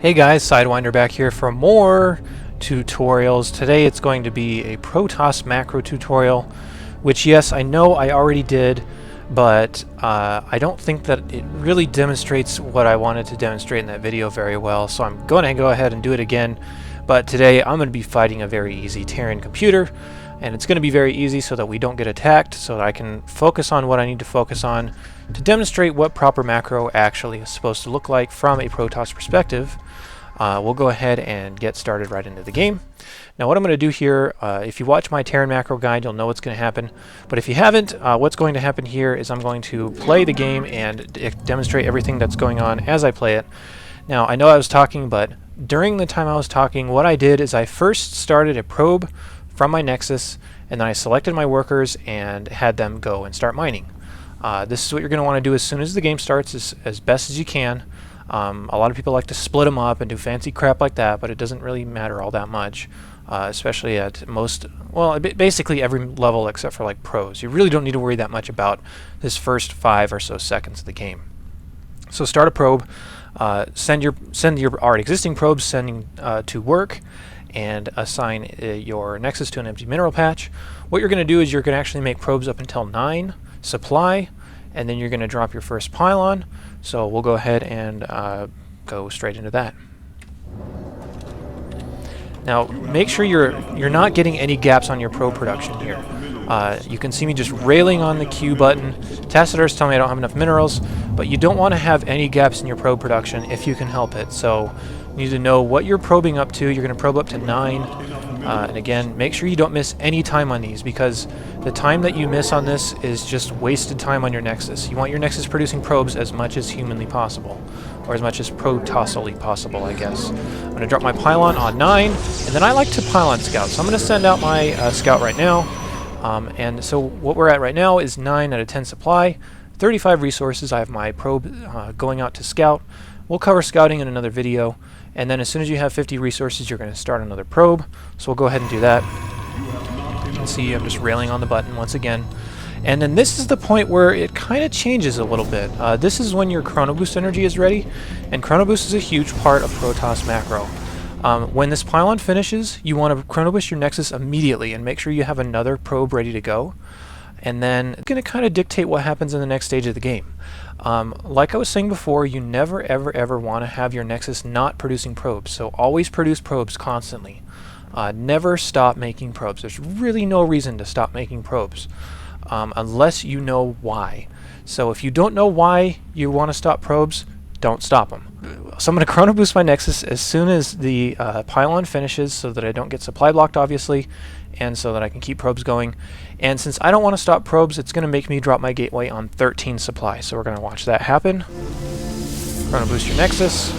Hey guys, Sidewinder back here for more tutorials. Today it's going to be a Protoss macro tutorial, which yes, I know I already did, but I don't think that it really demonstrates what I wanted to demonstrate in that video very well, so I'm going to go ahead and do it again. But today I'm going to be fighting a very easy Terran computer, and it's going to be very easy so that we don't get attacked, so that I can focus on what I need to focus on to demonstrate what proper macro actually is supposed to look like from a Protoss perspective. We'll go ahead and get started right into the game. Now what I'm going to do here, if you watch my Terran macro guide, you'll know what's going to happen. But if you haven't, what's going to happen here is I'm going to play the game and demonstrate everything that's going on as I play it. Now I know I was talking, but during the time I was talking, what I did is I first started a probe from my Nexus, and then I selected my workers and had them go and start mining. This is what you're going to want to do as soon as the game starts, as best as you can. A lot of people like to split them up and do fancy crap like that, but it doesn't really matter all that much, especially at most, well, basically every level except for like pros. You really don't need to worry that much about this first 5 or so seconds of the game. So start a probe, send your already existing probes sending to work, and assign your Nexus to an empty mineral patch. What you're going to do is you're going to actually make probes up until 9 supply, and then you're going to drop your first pylon. So we'll go ahead and go straight into that. Now make sure you're not getting any gaps on your probe production here. You can see me just railing on the Q button. Tacitors tell me I don't have enough minerals, but you don't want to have any gaps in your probe production if you can help it. So you need to know what you're probing up to. You're going to probe up to 9. And again, make sure you don't miss any time on these, because the time that you miss on this is just wasted time on your Nexus. You want your Nexus producing probes as much as humanly possible, or as much as Protossally possible, I guess. I'm going to drop my pylon on 9, and then I like to pylon scout. So I'm going to send out my scout right now. And so what we're at right now is 9 out of 10 supply, 35 resources. I have my probe going out to scout. We'll cover scouting in another video. And then as soon as you have 50 resources, you're going to start another probe. So we'll go ahead and do that. You can see I'm just railing on the button once again. And then this is the point where it kind of changes a little bit. This is when your Chrono Boost energy is ready. And Chrono Boost is a huge part of Protoss macro. When this pylon finishes, you want to Chrono Boost your Nexus immediately and make sure you have another probe ready to go. And then it's going to kind of dictate what happens in the next stage of the game. Like I was saying before, you never ever want to have your Nexus not producing probes, so always produce probes constantly. Never stop making probes. There's really no reason to stop making probes unless you know why. So if you don't know why you want to stop probes, don't stop them. So I'm going to Chrono Boost my Nexus as soon as the pylon finishes, so that I don't get supply blocked, obviously, and so that I can keep probes going. And since I don't want to stop probes, it's going to make me drop my gateway on 13 supply. So we're going to watch that happen. Chrono Boost your Nexus.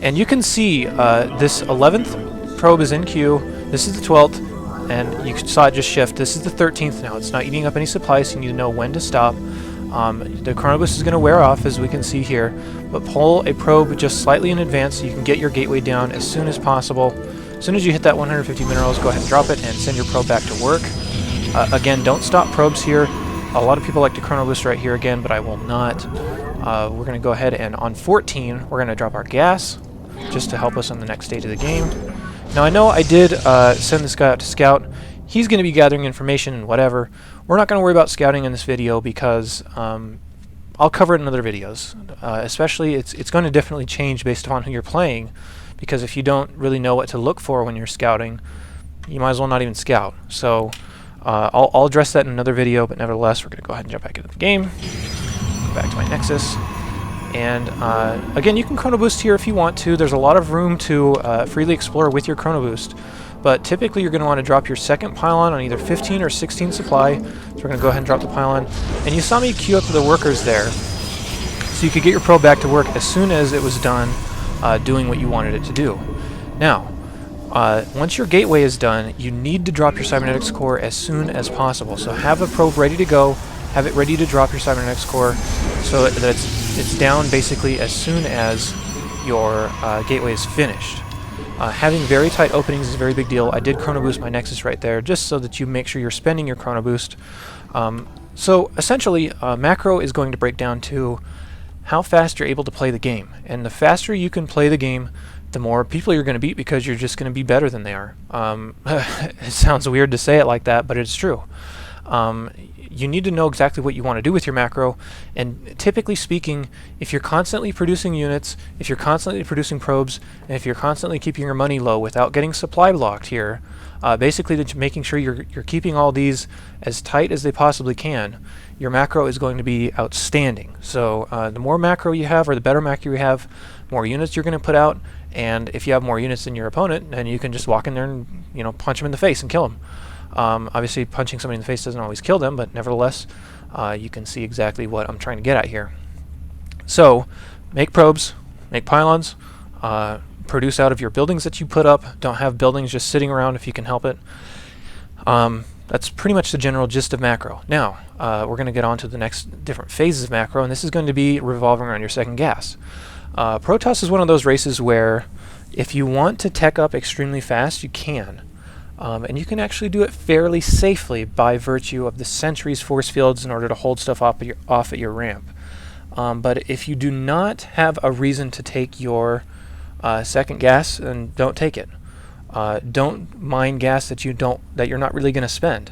And you can see this 11th probe is in queue. This is the 12th, and you saw it just shift. This is the 13th now. It's not eating up any supplies, so you need to know when to stop. The Chrono Boost is going to wear off, as we can see here, but pull a probe just slightly in advance so you can get your gateway down as soon as possible. As soon as you hit that 150 minerals, go ahead and drop it and send your probe back to work. Again, don't stop probes here. A lot of people like to Chrono Boost right here again, but I will not. We're going to go ahead and on 14, we're going to drop our gas, just to help us on the next stage of the game. Now I know I did send this guy out to scout. He's going to be gathering information and whatever. We're not going to worry about scouting in this video because I'll cover it in other videos. Especially, it's going to definitely change based upon who you're playing, because if you don't really know what to look for when you're scouting, you might as well not even scout. So I'll address that in another video, but nevertheless, we're going to go ahead and jump back into the game. Go back to my Nexus. And again, you can Chrono Boost here if you want to. There's a lot of room to freely explore with your Chrono Boost. But typically you're going to want to drop your second pylon on either 15 or 16 supply. So we're going to go ahead and drop the pylon. And you saw me queue up the workers there, so you could get your probe back to work as soon as it was done doing what you wanted it to do. Now, once your gateway is done, you need to drop your cybernetics core as soon as possible. So have a probe ready to go. Have it ready to drop your cybernetics core so that it's down basically as soon as your gateway is finished. Having very tight openings is a very big deal. I did Chrono Boost my Nexus right there, just so that you make sure you're spending your Chrono Boost. So essentially, macro is going to break down to how fast you're able to play the game. And the faster you can play the game, the more people you're going to beat, because you're just going to be better than they are. It sounds weird to say it like that, but it's true. You need to know exactly what you want to do with your macro, and typically speaking, if you're constantly producing units, if you're constantly producing probes, and if you're constantly keeping your money low without getting supply blocked here, basically making sure you're keeping all these as tight as they possibly can, your macro is going to be outstanding. So the more macro you have, or the better macro you have, more units you're going to put out, and if you have more units than your opponent, then you can just walk in there and punch them in the face and kill them. Obviously, punching somebody in the face doesn't always kill them, but nevertheless, you can see exactly what I'm trying to get at here. So, make probes, make pylons, produce out of your buildings that you put up. Don't have buildings just sitting around if you can help it. That's pretty much the general gist of macro. Now, we're going to get on to the next different phases of macro, and this is going to be revolving around your second gas. Protoss is one of those races where if you want to tech up extremely fast, you can. And you can actually do it fairly safely by virtue of the sentries force fields in order to hold stuff off at your ramp. But if you do not have a reason to take your second gas, then don't take it. Don't mine gas that you're not really going to spend.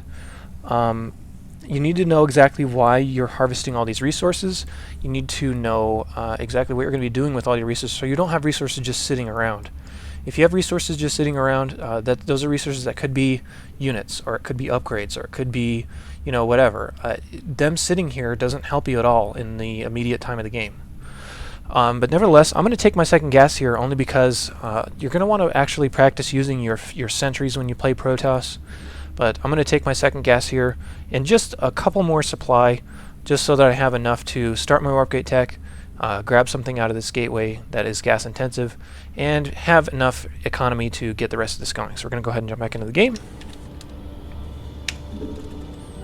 You need to know exactly why you're harvesting all these resources. You need to know exactly what you're going to be doing with all your resources, so you don't have resources just sitting around. If you have resources just sitting around, those are resources that could be units, or it could be upgrades, or it could be, whatever. Them sitting here doesn't help you at all in the immediate time of the game. But nevertheless, I'm going to take my second gas here only because you're going to want to actually practice using your sentries when you play Protoss. But I'm going to take my second gas here and just a couple more supply, just so that I have enough to start my warp gate tech, grab something out of this gateway that is gas intensive, and have enough economy to get the rest of this going. So we're going to go ahead and jump back into the game.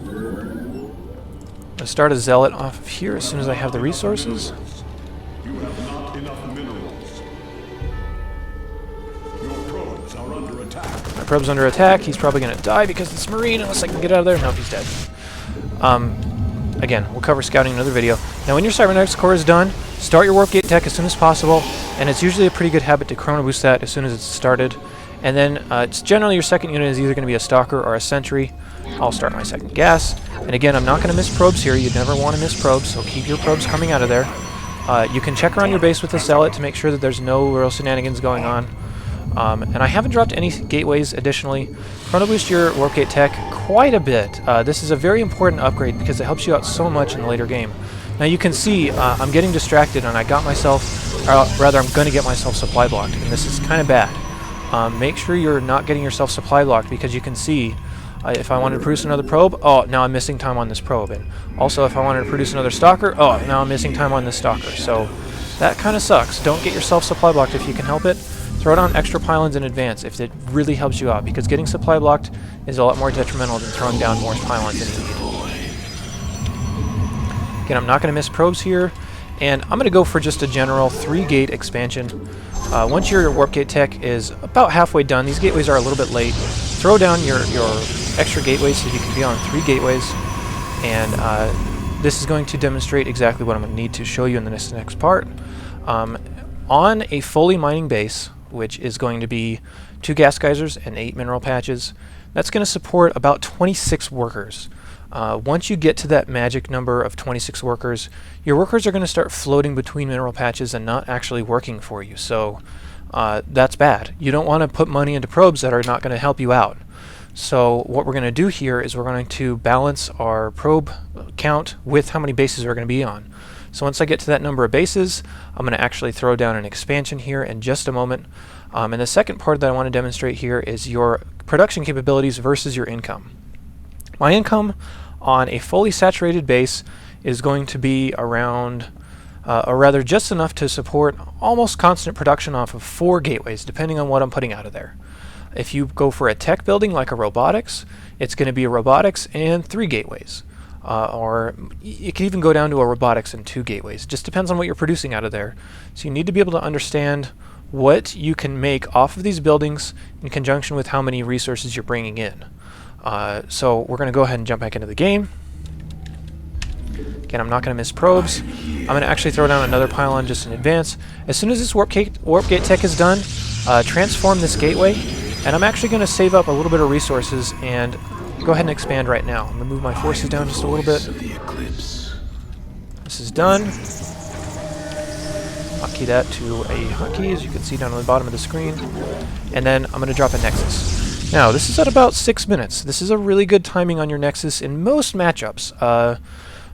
I'm going to start a zealot off of here as soon as I have the resources. You have not enough minerals. Your probes are under attack. My probe's under attack. He's probably going to die because it's Marine unless I can get out of there. Nope, he's dead. Again, we'll cover scouting in another video. Now, when your cybernetics core is done, start your warp gate tech as soon as possible, and it's usually a pretty good habit to chrono boost that as soon as it's started. And then it's generally your second unit is either going to be a stalker or a sentry. I'll start my second gas. And again, I'm not going to miss probes here. You'd never want to miss probes, so keep your probes coming out of there. You can check around your base with the zealot to make sure that there's no real shenanigans going on. And I haven't dropped any gateways additionally. Chrono boost your warp gate tech quite a bit. This is a very important upgrade because it helps you out so much in the later game. Now you can see I'm getting distracted, and I got myself, or rather I'm going to get myself supply blocked, and this is kind of bad. Make sure you're not getting yourself supply blocked, because you can see if I wanted to produce another probe, oh, now I'm missing time on this probe. And also if I wanted to produce another stalker, oh, now I'm missing time on this stalker. So that kind of sucks. Don't get yourself supply blocked if you can help it. Throw down extra pylons in advance if it really helps you out, because getting supply blocked is a lot more detrimental than throwing down more pylons than you need. Again, I'm not going to miss probes here, and I'm going to go for just a general 3-gate expansion. Once your warp gate tech is about halfway done, these gateways are a little bit late, throw down your extra gateways so you can be on 3 gateways, and this is going to demonstrate exactly what I'm going to need to show you in the next part. On a fully mining base, which is going to be 2 gas geysers and 8 mineral patches, that's going to support about 26 workers. Once you get to that magic number of 26 workers, your workers are going to start floating between mineral patches and not actually working for you. So that's bad. You don't want to put money into probes that are not going to help you out. So what we're going to do here is we're going to balance our probe count with how many bases we're going to be on. So once I get to that number of bases, I'm going to actually throw down an expansion here in just a moment. And the second part that I want to demonstrate here is your production capabilities versus your income. My income on a fully saturated base is going to be around, or rather just enough to support almost constant production off of 4 gateways, depending on what I'm putting out of there. If you go for a tech building like a robotics, it's going to be a robotics and 3 gateways. Or it can even go down to a robotics and 2 gateways. Just depends on what you're producing out of there. So you need to be able to understand what you can make off of these buildings in conjunction with how many resources you're bringing in. So we're going to go ahead and jump back into the game. Again, I'm not going to miss probes. I'm going to actually throw down another pylon just in advance. As soon as this warp gate tech is done, transform this gateway, and I'm actually going to save up a little bit of resources and go ahead and expand right now. I'm going to move my forces down just a little bit. This is done. Hotkey that to a hotkey, as you can see down on the bottom of the screen. And then I'm going to drop a Nexus. Now, this is at about 6 minutes. This is a really good timing on your Nexus in most matchups.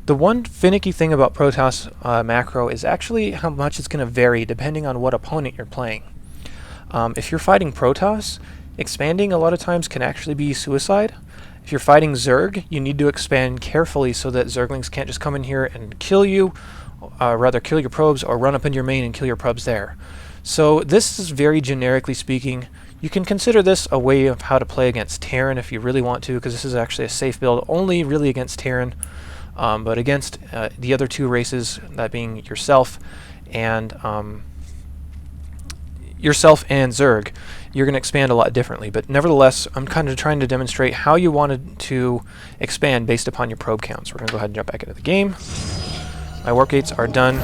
The one finicky thing about Protoss macro is actually how much it's going to vary depending on what opponent you're playing. If you're fighting Protoss, expanding a lot of times can actually be suicide. If you're fighting Zerg, you need to expand carefully so that Zerglings can't just come in here and kill you, rather kill your probes, or run up into your main and kill your probes there. So this is very generically speaking. You can consider this a way of how to play against Terran if you really want to, because this is actually a safe build only really against Terran. But against the other two races, that being yourself and Zerg, you're going to expand a lot differently. But nevertheless, I'm kind of trying to demonstrate how you wanted to expand based upon your probe counts. We're going to go ahead and jump back into the game. My warp gates are done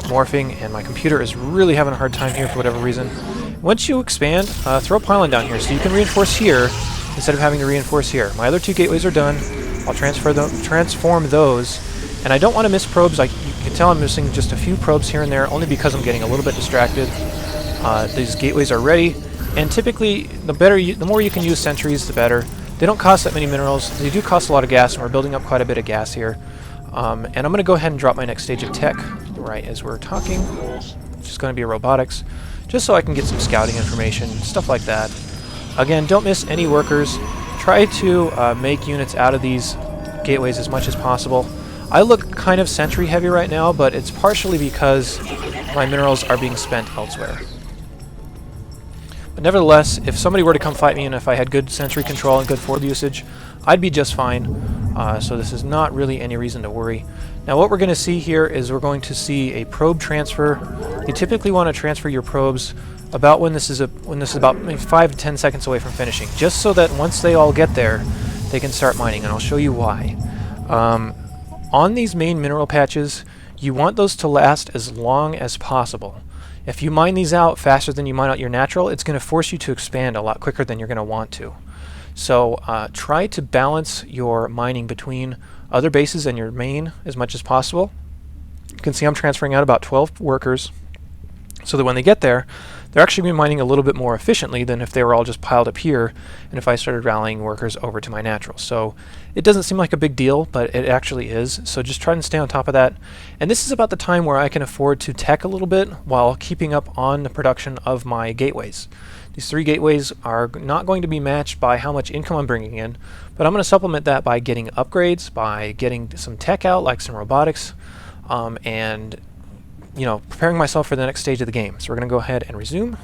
morphing, and my computer is really having a hard time here for whatever reason. Once you expand, throw a pylon down here so you can reinforce here instead of having to reinforce here. My other two gateways are done. I'll transform those, and I don't want to miss probes. You can tell I'm missing just a few probes here and there, only because I'm getting a little bit distracted. These gateways are ready, and typically the more you can use sentries, the better. They don't cost that many minerals. They do cost a lot of gas, and we're building up quite a bit of gas here. And I'm going to go ahead and drop my next stage of tech right as we're talking, which is going to be robotics, just so I can get some scouting information, stuff like that. Again, don't miss any workers. Try to make units out of these gateways as much as possible. I look kind of sentry heavy right now, but it's partially because my minerals are being spent elsewhere. But nevertheless, if somebody were to come fight me and if I had good sentry control and good forward usage, I'd be just fine. So this is not really any reason to worry. Now what we're going to see here is we're going to see a probe transfer. You typically want to transfer your probes about when this is about maybe 5 to 10 seconds away from finishing, just so that once they all get there, they can start mining, and I'll show you why. On these main mineral patches, you want those to last as long as possible. If you mine these out faster than you mine out your natural, it's going to force you to expand a lot quicker than you're going to want to. So try to balance your mining between other bases and your main as much as possible. You can see I'm transferring out about 12 workers, so that when they get there, they're actually be mining a little bit more efficiently than if they were all just piled up here and if I started rallying workers over to my natural. So it doesn't seem like a big deal, but it actually is. So just try and stay on top of that. And this is about the time where I can afford to tech a little bit while keeping up on the production of my gateways. These 3 gateways are not going to be matched by how much income I'm bringing in, but I'm going to supplement that by getting upgrades, by getting some tech out, like some robotics, and preparing myself for the next stage of the game. So we're going to go ahead and resume.